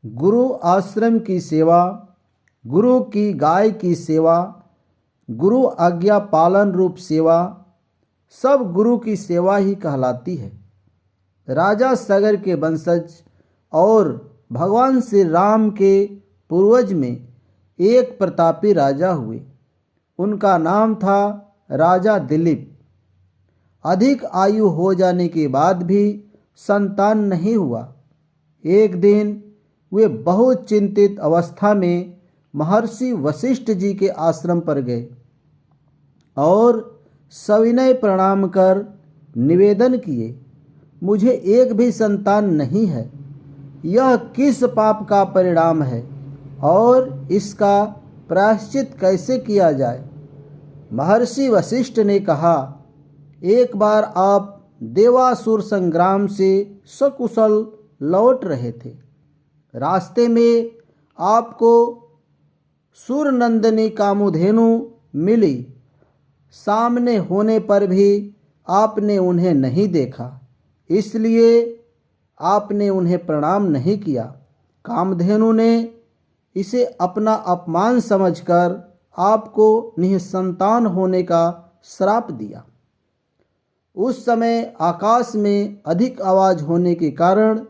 गुरु आश्रम की सेवा, गुरु की गाय की सेवा, गुरु आज्ञा पालन रूप सेवा, सब गुरु की सेवा ही कहलाती है। राजा सगर के वंशज और भगवान श्री राम के पूर्वज में एक प्रतापी राजा हुए। उनका नाम था राजा दिलीप। अधिक आयु हो जाने के बाद भी संतान नहीं हुआ। एक दिन वे बहुत चिंतित अवस्था में महर्षि वशिष्ठ जी के आश्रम पर गए और सविनय प्रणाम कर निवेदन किए, मुझे एक भी संतान नहीं है। यह किस पाप का परिणाम है और इसका प्रायश्चित कैसे किया जाए? महर्षि वशिष्ठ ने कहा, एक बार आप देवासुर संग्राम से सकुशल लौट रहे थे। रास्ते में आपको सूरनंदिनी कामधेनु मिली। सामने होने पर भी आपने उन्हें नहीं देखा, इसलिए आपने उन्हें प्रणाम नहीं किया। कामधेनु ने इसे अपना अपमान समझकर आपको निसंतान होने का श्राप दिया। उस समय आकाश में अधिक आवाज़ होने के कारण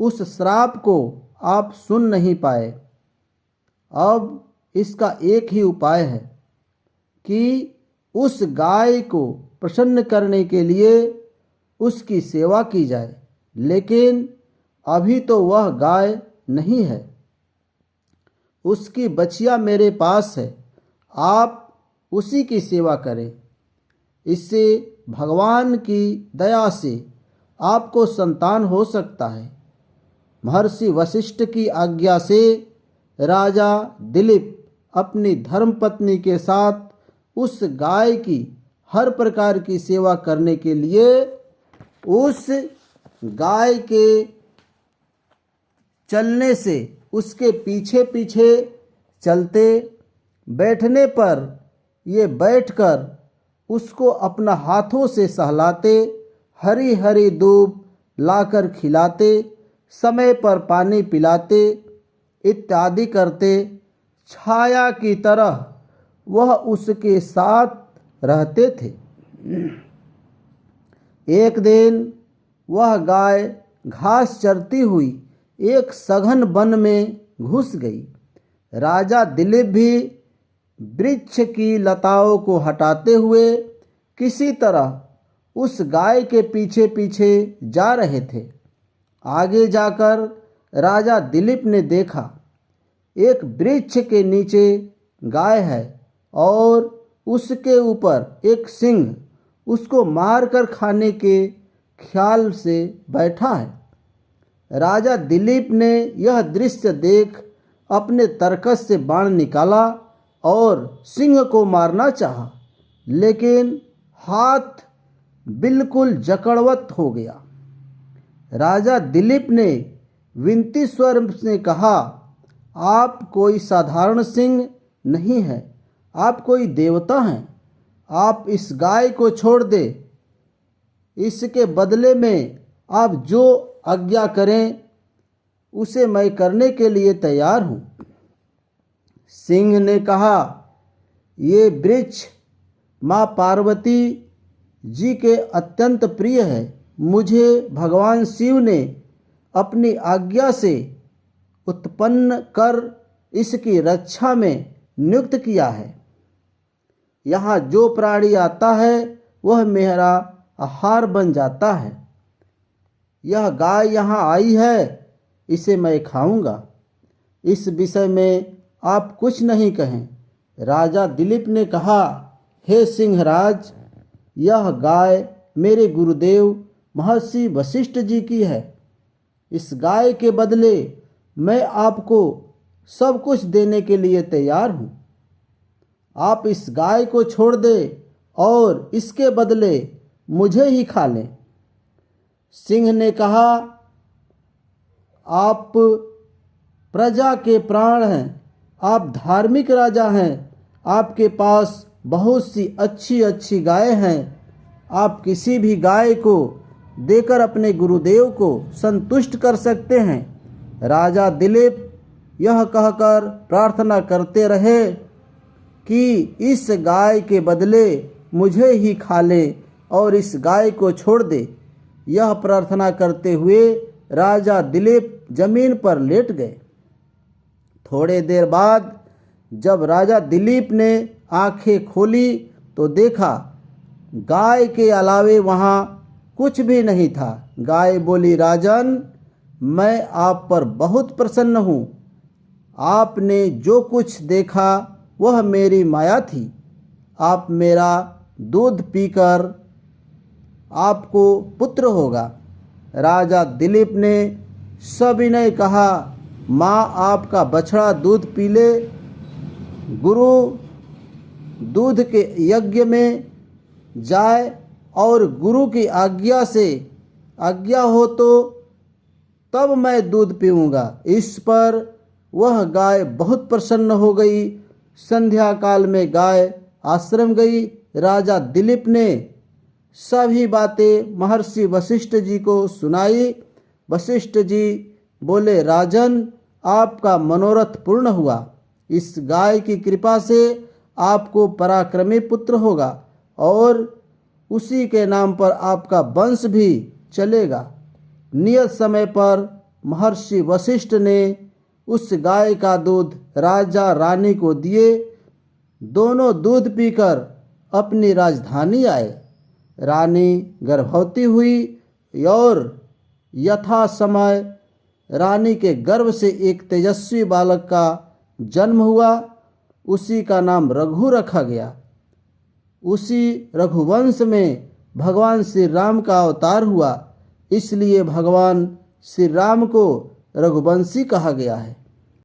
उस श्राप को आप सुन नहीं पाए। अब इसका एक ही उपाय है कि उस गाय को प्रसन्न करने के लिए उसकी सेवा की जाए, लेकिन अभी तो वह गाय नहीं है। उसकी बछिया मेरे पास है, आप उसी की सेवा करें। इससे भगवान की दया से आपको संतान हो सकता है। महर्षि वशिष्ठ की आज्ञा से राजा दिलीप अपनी धर्मपत्नी के साथ उस गाय की हर प्रकार की सेवा करने के लिए उस गाय के चलने से उसके पीछे पीछे चलते, बैठने पर ये बैठकर उसको अपना हाथों से सहलाते, हरी हरी दूब लाकर खिलाते, समय पर पानी पिलाते इत्यादि करते। छाया की तरह वह उसके साथ रहते थे। एक दिन वह गाय घास चरती हुई एक सघन वन में घुस गई। राजा दिलीप भी वृक्ष की लताओं को हटाते हुए किसी तरह उस गाय के पीछे पीछे जा रहे थे। आगे जाकर राजा दिलीप ने देखा, एक वृक्ष के नीचे गाय है और उसके ऊपर एक सिंह उसको मारकर खाने के ख्याल से बैठा है। राजा दिलीप ने यह दृश्य देख अपने तरकस से बाण निकाला और सिंह को मारना चाहा, लेकिन हाथ बिल्कुल जकड़वत हो गया। राजा दिलीप ने विनती स्वर से कहा, आप कोई साधारण सिंह नहीं है, आप कोई देवता हैं। आप इस गाय को छोड़ दे, इसके बदले में आप जो आज्ञा करें उसे मैं करने के लिए तैयार हूँ। सिंह ने कहा, ये वृक्ष माँ पार्वती जी के अत्यंत प्रिय है। मुझे भगवान शिव ने अपनी आज्ञा से उत्पन्न कर इसकी रक्षा में नियुक्त किया है। यहाँ जो प्राणी आता है वह मेरा आहार बन जाता है। यह गाय यहाँ आई है, इसे मैं खाऊंगा। इस विषय में आप कुछ नहीं कहें। राजा दिलीप ने कहा, हे सिंहराज, यह गाय मेरे गुरुदेव महर्षि वशिष्ठ जी की है। इस गाय के बदले मैं आपको सब कुछ देने के लिए तैयार हूँ। आप इस गाय को छोड़ दें और इसके बदले मुझे ही खा लें। सिंह ने कहा, आप प्रजा के प्राण हैं, आप धार्मिक राजा हैं, आपके पास बहुत सी अच्छी अच्छी गाय हैं। आप किसी भी गाय को देकर अपने गुरुदेव को संतुष्ट कर सकते हैं। राजा दिलीप यह कहकर प्रार्थना करते रहे कि इस गाय के बदले मुझे ही खा ले और इस गाय को छोड़ दे। यह प्रार्थना करते हुए राजा दिलीप जमीन पर लेट गए। थोड़े देर बाद जब राजा दिलीप ने आंखें खोली तो देखा गाय के अलावे वहाँ कुछ भी नहीं था। गाय बोली, राजन, मैं आप पर बहुत प्रसन्न हूँ। आपने जो कुछ देखा वह मेरी माया थी। आप मेरा दूध पीकर आपको पुत्र होगा। राजा दिलीप ने सविनय कहा, माँ आपका बछड़ा दूध पी ले। गुरु दूध के यज्ञ में जाए और गुरु की आज्ञा हो तो तब मैं दूध पीऊँगा। इस पर वह गाय बहुत प्रसन्न हो गई। संध्या काल में गाय आश्रम गई। राजा दिलीप ने सभी बातें महर्षि वशिष्ठ जी को सुनाई। वशिष्ठ जी बोले, राजन, आपका मनोरथ पूर्ण हुआ। इस गाय की कृपा से आपको पराक्रमी पुत्र होगा और उसी के नाम पर आपका वंश भी चलेगा। नियत समय पर महर्षि वशिष्ठ ने उस गाय का दूध राजा रानी को दिए। दोनों दूध पीकर अपनी राजधानी आए। रानी गर्भवती हुई और यथा समय रानी के गर्भ से एक तेजस्वी बालक का जन्म हुआ। उसी का नाम रघु रखा गया। उसी रघुवंश में भगवान श्री राम का अवतार हुआ, इसलिए भगवान श्री राम को रघुवंशी कहा गया है।